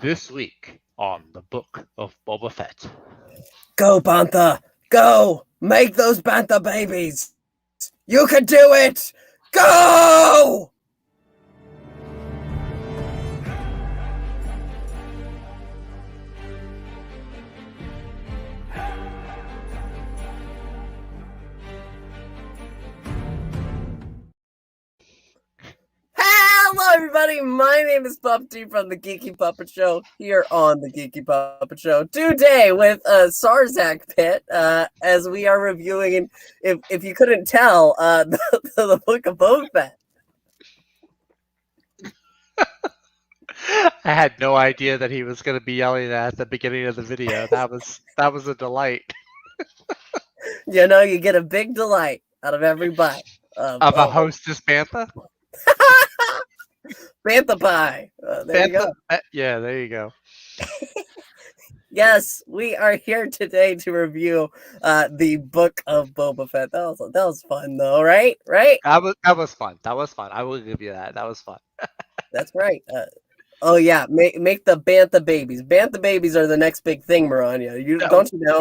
This week on the Book of Boba Fett. Go, Bantha! Go! Make those Bantha babies! You can do it! Go! Hello, everybody. My name is Puppetine from the Geeky Puppet Show here on the Geeky Puppet Show today with Sarzak Pit as we are reviewing, if you couldn't tell, the Book of Boba Fett. I had no idea that he was going to be yelling that at the beginning of the video. That was a delight. You know, you get a big delight out of every bite of a hostess bantha. Bantha pie. There you go. Yeah, there you go. Yes, we are here today to review the Book of Boba Fett. That was fun, though, right? Right? That was fun. That was fun. I will give you that. That was fun. That's right. Oh yeah, make the Bantha babies. Bantha babies are the next big thing, Maranya. Don't you know?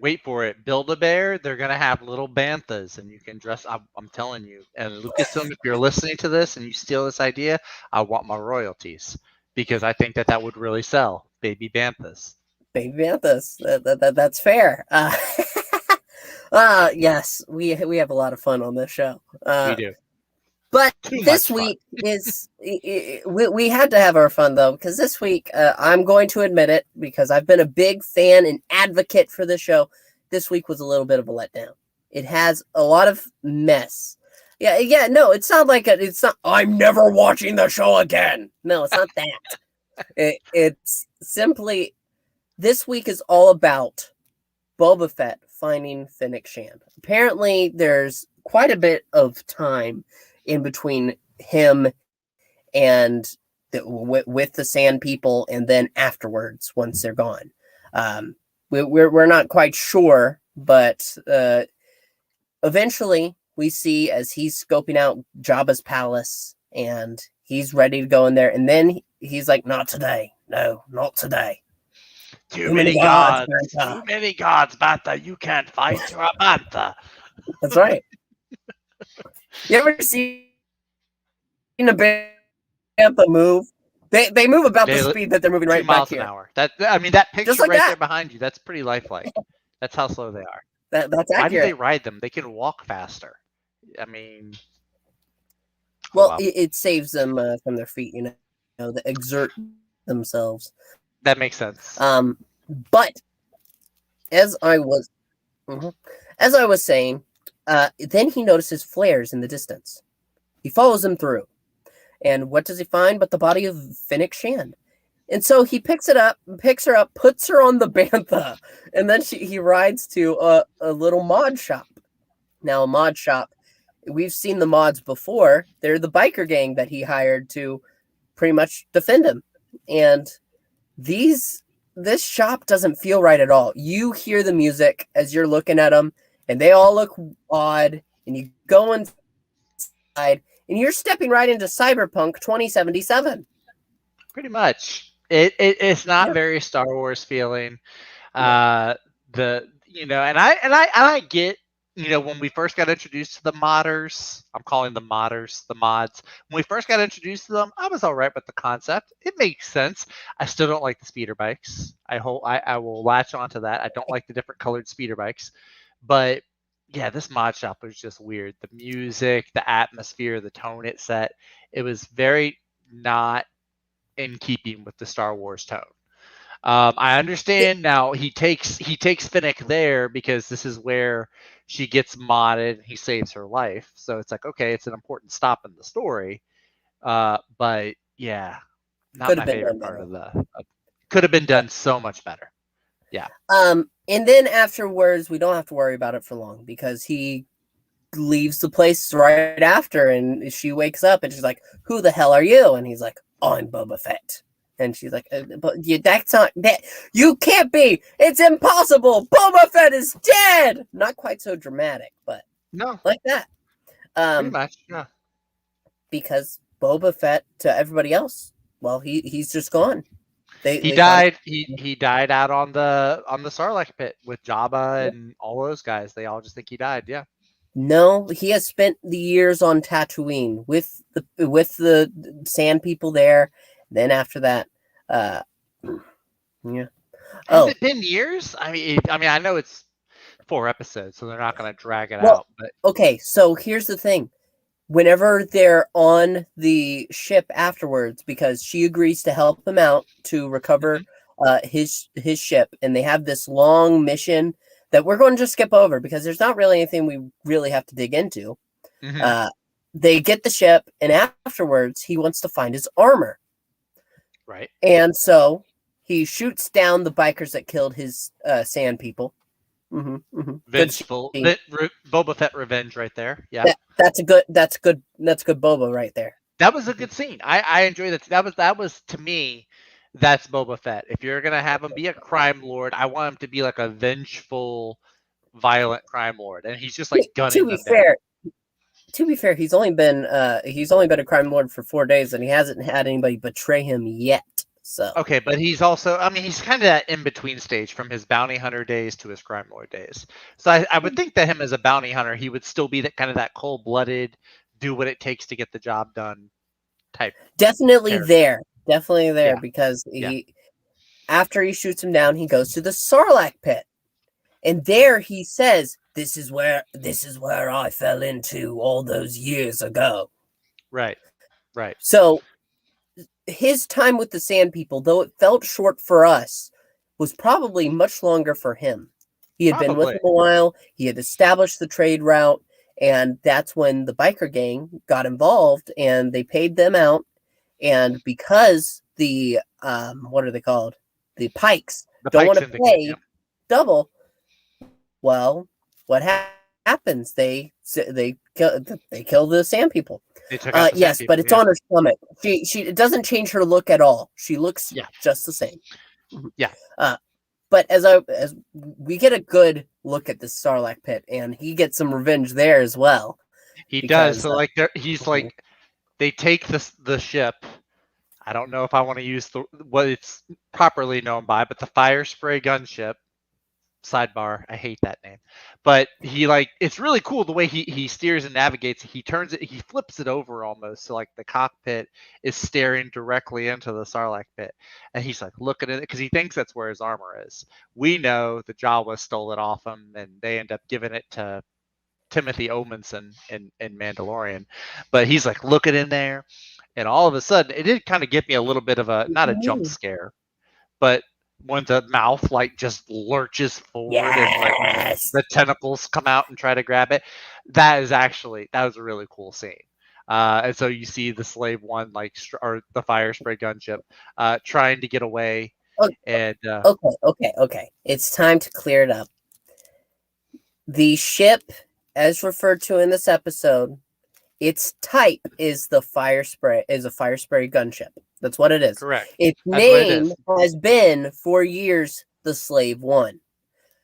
Wait for it. Build-A-Bear, they're gonna have little banthas, and you can dress. I'm telling you. And Lucasfilm, if you're listening to this and you steal this idea, I want my royalties because I think that would really sell. Baby banthas. Baby banthas. That's fair. Yes, we have a lot of fun on this show. We do. But this week is we had to have our fun though, because this week I'm going to admit it, because I've been a big fan and advocate for the show. This week was a little bit of a letdown. It has a lot of mess. Yeah. No, it's not like it's not. I'm never watching the show again. No, it's not that. It's simply this week is all about Boba Fett finding Fennec Shand. Apparently, there's quite a bit of time in between him and with the Sand People, and then afterwards once they're gone. We're not quite sure, but eventually we see as he's scoping out Jabba's palace and he's ready to go in there, and then he's like, not today. No, not today. Too many gods. Too many gods, Bantha. You can't fight. You're a Bantha. That's right. You ever seen a Bantha move? They move about the speed that they're moving right back here. 2 miles an hour. That picture like there behind you, that's pretty lifelike. That's how slow they are. That's accurate. Why do they ride them? They can walk faster. I mean, well, it saves them from their feet. You know, they exert themselves. That makes sense. But as I was saying. Then he notices flares in the distance. He follows them through. And what does he find but the body of Fennec Shand? And so he picks her up, puts her on the Bantha, and then he rides to a little mod shop. Now, a mod shop, we've seen the mods before. They're the biker gang that he hired to pretty much defend him. And this shop doesn't feel right at all. You hear the music as you're looking at them, and they all look odd, and you go inside, and you're stepping right into Cyberpunk 2077. Pretty much. It's not very Star Wars feeling. And I get, when we first got introduced to the modders, I'm calling them modders, the mods. When we first got introduced to them, I was all right with the concept. It makes sense. I still don't like the speeder bikes. I will latch onto that. I don't like the different colored speeder bikes. But yeah, this mod shop was just weird. The music, the atmosphere, the tone it set, it was very not in keeping with the Star Wars tone. I understand now he takes Fennec there because this is where she gets modded. He saves her life. So it's like, okay, it's an important stop in the story. But yeah, not my favorite part of the could have been done so much better. Yeah. And then afterwards, we don't have to worry about it for long because he leaves the place right after, and she wakes up and she's like, "Who the hell are you?" And he's like, "I'm Boba Fett." And she's like, "But that's not that. You can't be. It's impossible. Boba Fett is dead." Not quite so dramatic, but no, like that. Pretty much, yeah. Because Boba Fett to everybody else, well, he's just gone. He They found died. He died out on the Sarlacc pit with Jabba and all those guys. They all just think he died. Yeah. no. He has spent the years on Tatooine with the sand people there. Then after that, yeah. Has Oh, it been years? I know it's 4 episodes, so they're not going to drag it well, out. But okay. So here's the thing. Whenever they're on the ship afterwards, because she agrees to help him out to recover his ship, and they have this long mission that we're going to just skip over because there's not really anything we really have to dig into. mm-hmm. They get the ship, and afterwards he wants to find his armor, Right. and so he shoots down the bikers that killed his sand people. Vengeful. Boba Fett revenge right there. Yeah. That's good Boba right there. That was a good scene. I enjoyed that. That was to me, that's Boba Fett. If you're gonna have him be a crime lord, I want him to be like a vengeful, violent crime lord, and he's just like gunning them down. To be fair, he's only been a crime lord for 4 days, and he hasn't had anybody betray him yet. So okay, but he's also, he's kind of that in between stage from his bounty hunter days to his crime lord days. So I would think that him as a bounty hunter, he would still be that kind of that cold blooded, do what it takes to get the job done type. Definitely there, yeah. because after he shoots him down, he goes to the Sarlacc pit, and there he says, "This is where I fell into all those years ago." Right. So his time with the Sand People, though it felt short for us, was probably much longer for him. He had been with them a while. He had established the trade route, and that's when the biker gang got involved, and they paid them out. And because the what are they called? The Pikes don't want to pay double. Well, what happens? They kill the Sand People. Yes, but it's on her stomach. She it doesn't change her look at all. She looks just the same. Yeah. But as we get a good look at the Sarlacc pit, and he gets some revenge there as well. He does. So he's like, they take the ship. I don't know if I want to use what it's properly known by, but the fire spray gunship. Sidebar, I hate that name, but it's really cool the way he steers and navigates. He turns it, he flips it over almost, so like the cockpit is staring directly into the Sarlacc pit, and he's like looking at it because he thinks that's where his armor is. We know the Jawa stole it off him, and they end up giving it to Timothy Omenson in Mandalorian, but he's like looking in there, and all of a sudden it did kind of give me a little bit of not a jump scare, but when the mouth just lurches forward and the tentacles come out and try to grab it, that was a really cool scene. And so you see the Slave One or the fire spray gunship trying to get away. And okay. It's time to clear it up. The ship, as referred to in this episode, its type is a fire spray gunship. That's what it is. Correct. Its name has been for years the Slave One.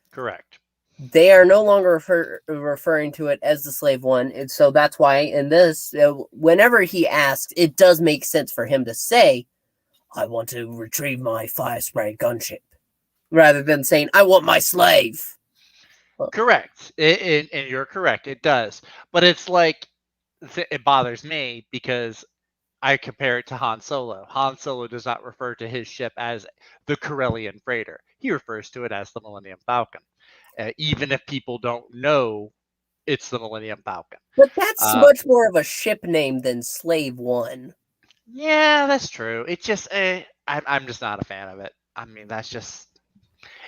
Correct. They are no longer referring to it as the Slave One, and so that's why in this, whenever he asks, it does make sense for him to say, "I want to retrieve my fire spray gunship," rather than saying, "I want my slave." Correct. And you're correct. It does, but it's like it bothers me because I compare it to Han Solo. Han Solo does not refer to his ship as the Corellian freighter. He refers to it as the Millennium Falcon, even if people don't know it's the Millennium Falcon. But that's much more of a ship name than Slave One. Yeah, that's true. It's just I'm just not a fan of it. I mean, that's just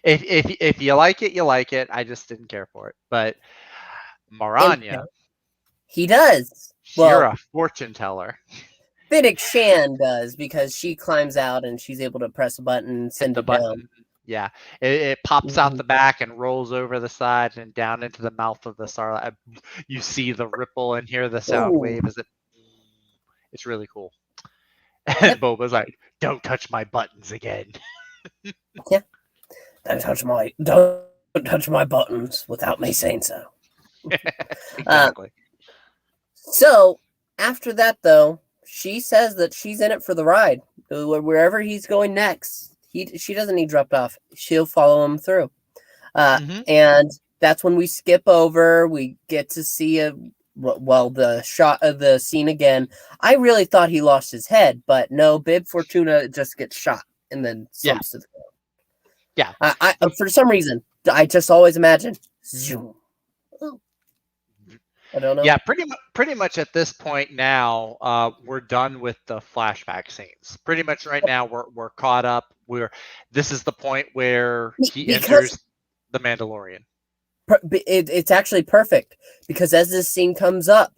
if you like it, you like it. I just didn't care for it. But Maranya, he does. You're a fortune teller. Fennec Shan does, because she climbs out and she's able to press a button and send it down. Yeah, it pops out the back and rolls over the side and down into the mouth of the Sarlacc. You see the ripple and hear the sound wave as it's really cool. And Boba's like, "Don't touch my buttons again." Yeah, don't touch my buttons without me saying so. Exactly. So after that, though, she says that she's in it for the ride. Wherever he's going next, she doesn't need dropped off. She'll follow him through. Mm-hmm. And that's when we skip over. We get to see the shot of the scene again. I really thought he lost his head, but no, Bib Fortuna just gets shot and then slumps to the ground. Yeah. I for some reason, I just always imagine zoom. I don't know. Yeah, pretty much at this point now, we're done with the flashback scenes. Pretty much right now, we're caught up. This is the point where he enters the Mandalorian. It's actually perfect because as this scene comes up,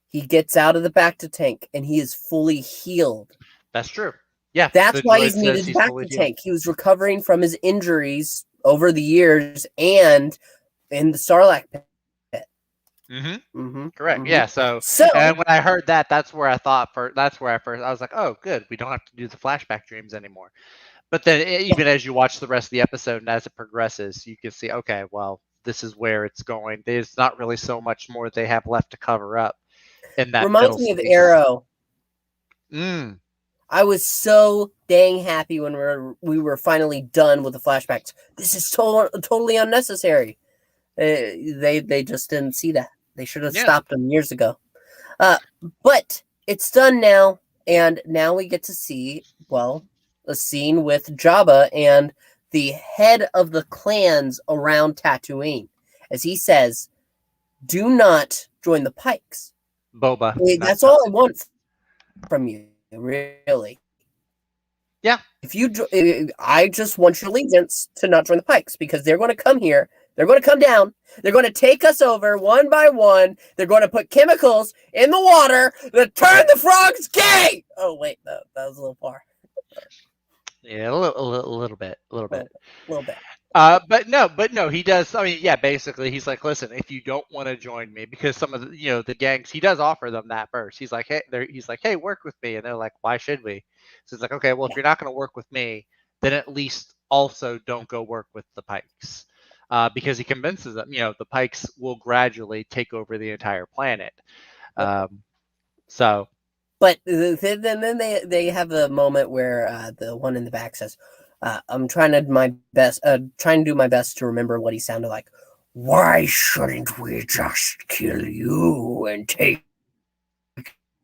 he gets out of the bacta tank and he is fully healed. That's true. Yeah, that's why he's needed the bacta tank. He was recovering from his injuries over the years and in the Sarlacc pit. Correct. Yeah. So and when I heard that, that's where I was like, oh, good. We don't have to do the flashback dreams anymore. But then even as you watch the rest of the episode and as it progresses, you can see, okay, well, this is where it's going. There's not really so much more they have left to cover up in that. Reminds me of Arrow. I was so dang happy when we were finally done with the flashbacks. This is totally unnecessary. They just didn't see that. They should have stopped them years ago. But it's done now, and now we get to see, well, a scene with Jabba and the head of the clans around Tatooine. As he says, do not join the Pikes. Boba. That's all I want from you, really. Yeah. I just want your allegiance to not join the Pikes because they're going to come here. They're going to come down. They're going to take us over one by one. They're going to put chemicals in the water that turn the frogs gay. Oh, wait. No, that was a little far. Yeah, a little bit. But no, he does. I mean, yeah, basically, he's like, listen, if you don't want to join me, because some of the gangs, he does offer them that first. He's like, hey, work with me, and they're like, why should we? So it's like, okay, well, if you're not going to work with me, then at least also don't go work with the Pikes. Because he convinces them, the Pikes will gradually take over the entire planet. So. But then they have a moment where the one in the back says, I'm trying to do my best to remember what he sounded like. Why shouldn't we just kill you and take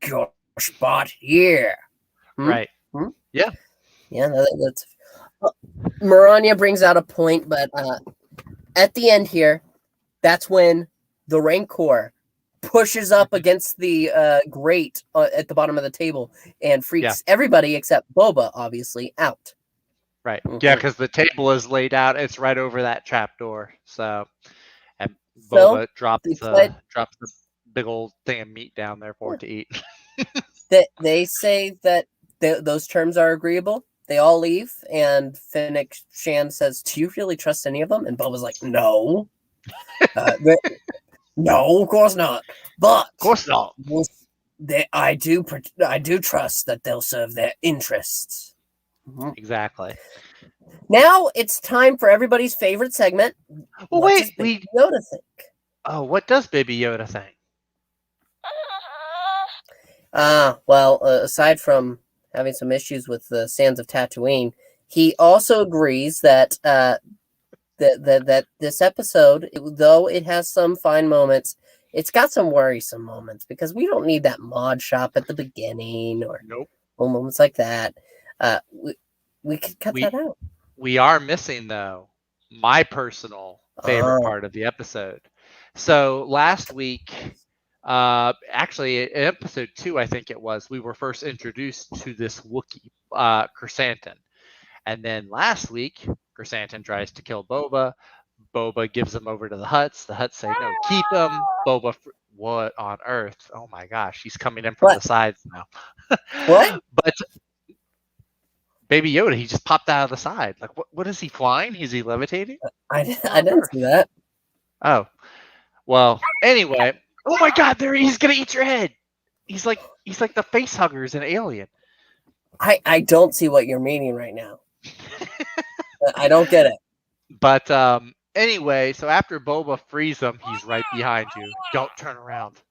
your spot here? Right. Yeah. Yeah, that's... Maranya brings out a point, but at the end here, that's when the Rancor pushes up against the grate at the bottom of the table and freaks everybody except Boba, obviously, out. Right. Yeah, because the table is laid out. It's right over that trap door. So, and Boba drops the big old thing of meat down there for it to eat. They say that those terms are agreeable. They all leave, and Fennec Shan says, "Do you really trust any of them?" And Boba's like, "No, no, of course not. But of course not. I do trust that they'll serve their interests." Exactly. Now it's time for everybody's favorite segment. Well, what does Baby Yoda think? Oh, what does Baby Yoda think? Well, aside from having some issues with the Sands of Tatooine, he also agrees that that this episode, though it has some fine moments, it's got some worrisome moments because we don't need that mod shop at the beginning or moments like that. We could cut that out. We are missing, though, my personal favorite part of the episode. So last week, actually, in episode 2, I think it was, we were first introduced to this Wookiee, Chrysanthemum. And then last week, Chrysanthemum tries to kill Boba. Boba gives him over to the Hutts. The Hutts say, no, keep him. Boba, what on earth? Oh my gosh, he's coming in from the sides now. What? But Baby Yoda, he just popped out of the side. Like, what is he flying? Is he levitating? I didn't see that. Oh, well, anyway. Oh my God, he's going to eat your head. He's like the face huggers in Alien. I don't see what you're meaning right now. I don't get it. But anyway, so after Boba frees him, he's right behind you. Don't turn around.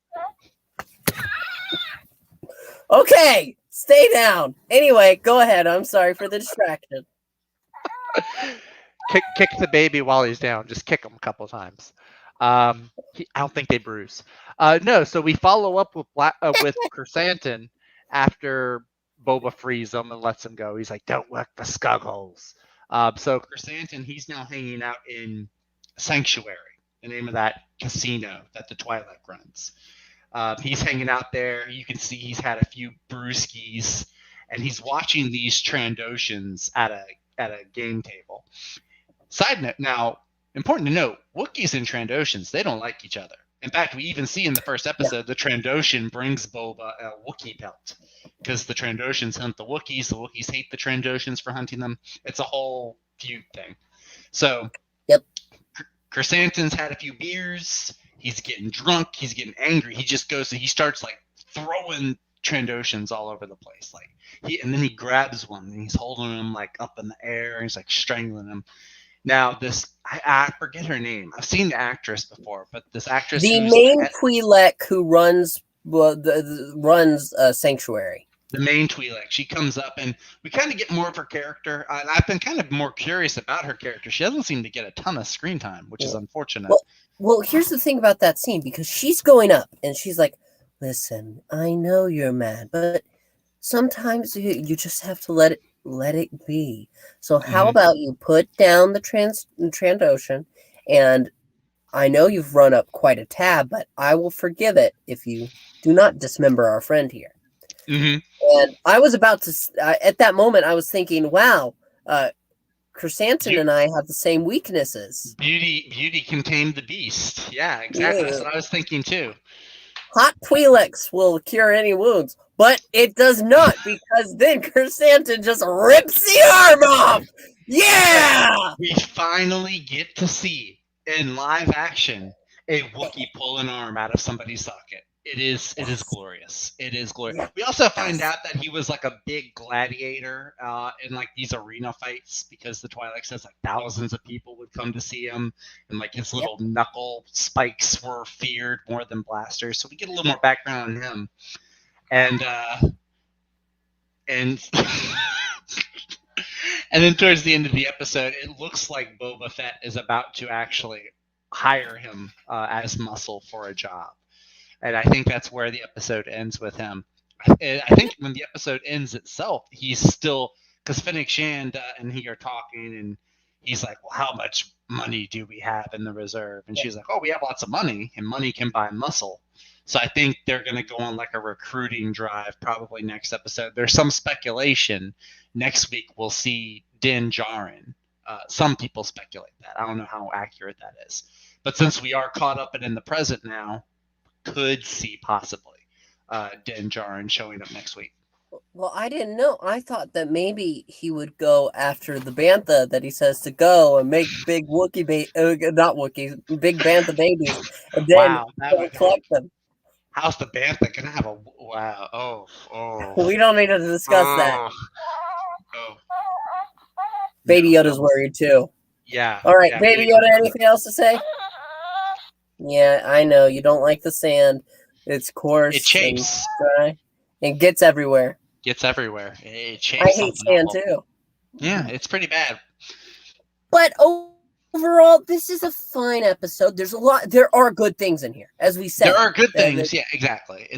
Okay, stay down. Anyway, go ahead. I'm sorry for the distraction. kick the baby while he's down. Just kick him a couple times. I don't think they bruise. No, so we follow up with Chrysanthemum after Boba frees him and lets him go. He's like, "Don't work the Skuggles." So Chrysanthemum, he's now hanging out in Sanctuary, the name of that casino that the Twilight runs. He's hanging out there. You can see he's had a few brewskis, and he's watching these Trandoshans at a game table. Side note, now, important to note, Wookiees and Trandoshans, they don't like each other. In fact, we even see in the first episode, the Trandoshan brings Boba a Wookiee pelt. Because the Trandoshans hunt the Wookiees hate the Trandoshans for hunting them. It's a whole feud thing. So, Chrysanthemum's had a few beers. He's getting drunk. He's getting angry. He just he starts like throwing Trandoshans all over the place. And then he grabs one and he's holding him like up in the air and he's like strangling him. Now I forget her name. I've seen the actress before, but this actress, the main Twi'lek who runs Sanctuary. The main Twi'lek, she comes up and we kind of get more of her character. And I've been kind of more curious about her character. She doesn't seem to get a ton of screen time, which is unfortunate. Well, here's the thing about that scene, because she's going up and she's like, "Listen, I know you're mad, but sometimes you just have to let it be. So how about you put down the Trandoshan, and I know you've run up quite a tab, but I will forgive it if you do not dismember our friend here." And I was about to, at that moment, I was thinking, wow, Chrysanthemum and I have the same weaknesses. Beauty can tame the beast. Yeah, exactly. That's what I was thinking too. Hot Twi'leks will cure any wounds, but it does not, because then Chrysanthemum just rips the arm off. Yeah! We finally get to see in live action a Wookiee pull an arm out of somebody's socket. It is glorious. It is glorious. We also find out that he was like a big gladiator in like these arena fights, because the Twi'lek says like thousands of people would come to see him, and like his little knuckle spikes were feared more than blasters. So we get a little more background on him, and and then towards the end of the episode, it looks like Boba Fett is about to actually hire him as muscle for a job. And I think that's where the episode ends with him. I think when the episode ends itself, he's still, because Fennec Shand and he are talking, and he's like, "Well, how much money do we have in the reserve?" And she's like, "Oh, we have lots of money, and money can buy muscle." So I think they're going to go on like a recruiting drive probably next episode. There's some speculation next week we'll see Din Djarin. Some people speculate that. I don't know how accurate that is. But since we are caught up and in the present now, could see possibly Din Djarin showing up next week. Well, I didn't know. I thought that maybe he would go after the bantha that he says to go and make big Wookiee not Wookiees, big bantha babies, and then collect them. How's the bantha gonna have a wow? Oh. We don't need to discuss that. Baby Yoda's worried too. Yeah. All right, Baby Yoda. Anything else to say? Yeah, I know you don't like the sand. It's coarse. It chafes. And dry. It gets everywhere. It chafes. I hate sand too. Yeah, it's pretty bad. But overall, this is a fine episode. There are good things in here, as we said. There are good things. Yeah, exactly.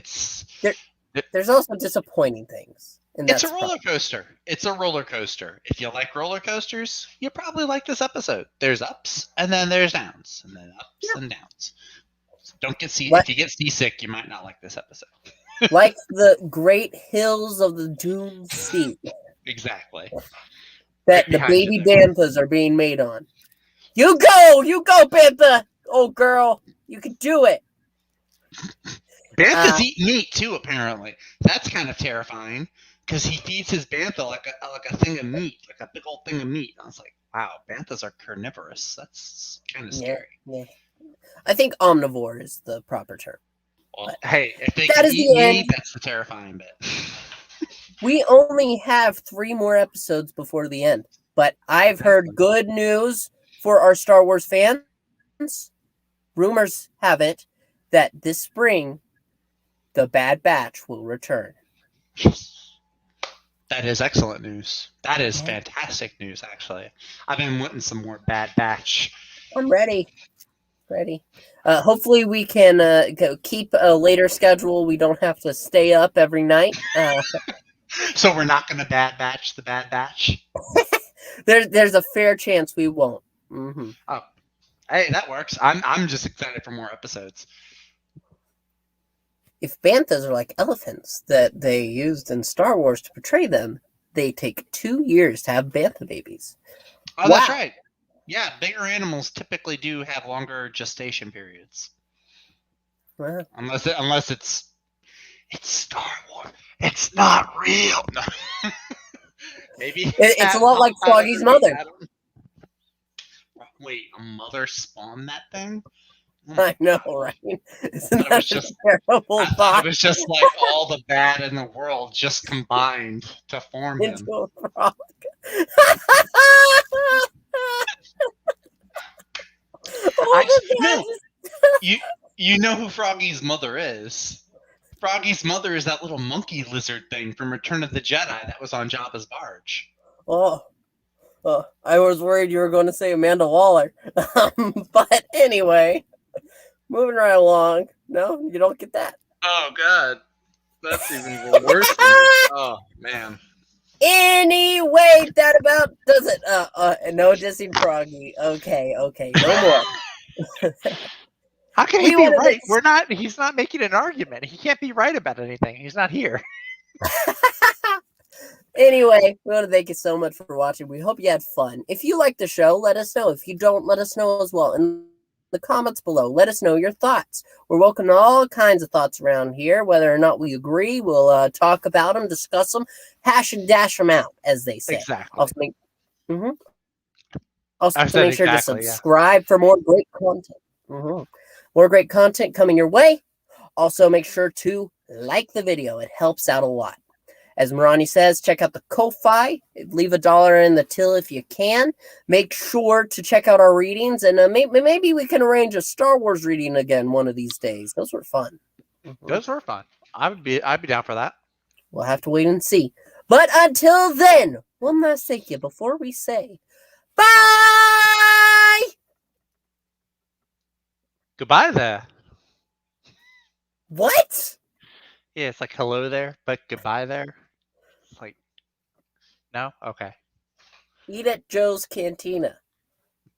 There's also disappointing things. It's a roller coaster. It's a roller coaster. If you like roller coasters, you probably like this episode. There's ups, and then there's downs, and then ups and downs. Don't get seasick. If you get seasick, you might not like this episode. Like the great hills of the Dune Sea. Exactly. That the baby banthas are being made on. You go, bantha. Oh, girl, you can do it. Banthas eat meat too, apparently. That's kind of terrifying, because he feeds his bantha like a thing of meat, like a big old thing of meat. I was like, wow, banthas are carnivorous. That's kind of scary. Yeah. I think omnivore is the proper term. Well, hey, if they can eat meat, that's the terrifying bit. We only have 3 more episodes before the end, but I've heard good news for our Star Wars fans. Rumors have it that this spring, the Bad Batch will return. That is excellent news. That is fantastic news, actually. I've been wanting some more Bad Batch. I'm ready. Hopefully we can keep a later schedule. We don't have to stay up every night. So we're not going to Bad Batch the Bad Batch? There's a fair chance we won't. Mm-hmm. Oh, hey, that works. I'm just excited for more episodes. If banthas are like elephants that they used in Star Wars to portray them, they take 2 years to have bantha babies. Oh, wow. That's right. Yeah, bigger animals typically do have longer gestation periods. Wow. Unless it's Star Wars. It's not real. No. Maybe it's a lot like Froggy's mother. Wait, a mother spawned that thing? I know, right? Isn't that just terrible thought? It was just like all the bad in the world just combined to form him. Into a frog. No, you know who Froggy's mother is. Froggy's mother is that little monkey lizard thing from Return of the Jedi that was on Jabba's barge. Oh, I was worried you were going to say Amanda Waller. But anyway, moving right along. No, you don't get that. Oh, God. That's even worse. Oh, man. Anyway, that about does it. No dissing Froggy. Okay, no more. How can he be right? He's not making an argument. He can't be right about anything. He's not here. Anyway, we want to thank you so much for watching. We hope you had fun. If you like the show, let us know. If you don't, let us know as well. In the comments below, let us know your thoughts. We're welcome to all kinds of thoughts around here. Whether or not we agree, we'll talk about them, discuss them, hash and dash them out, as they say. Exactly. Also, make sure to subscribe for more great content. More great content coming your way. Also, make sure to like the video. It helps out a lot. As Marani says, check out the Ko-Fi. Leave $1 in the till if you can. Make sure to check out our readings. And maybe we can arrange a Star Wars reading again one of these days. Those were fun. Those were fun. I'd be down for that. We'll have to wait and see. But until then, one last thank you before we say bye! Goodbye there. What? Yeah, it's like hello there, but goodbye there. It's like, no? Okay. Eat at Joe's Cantina.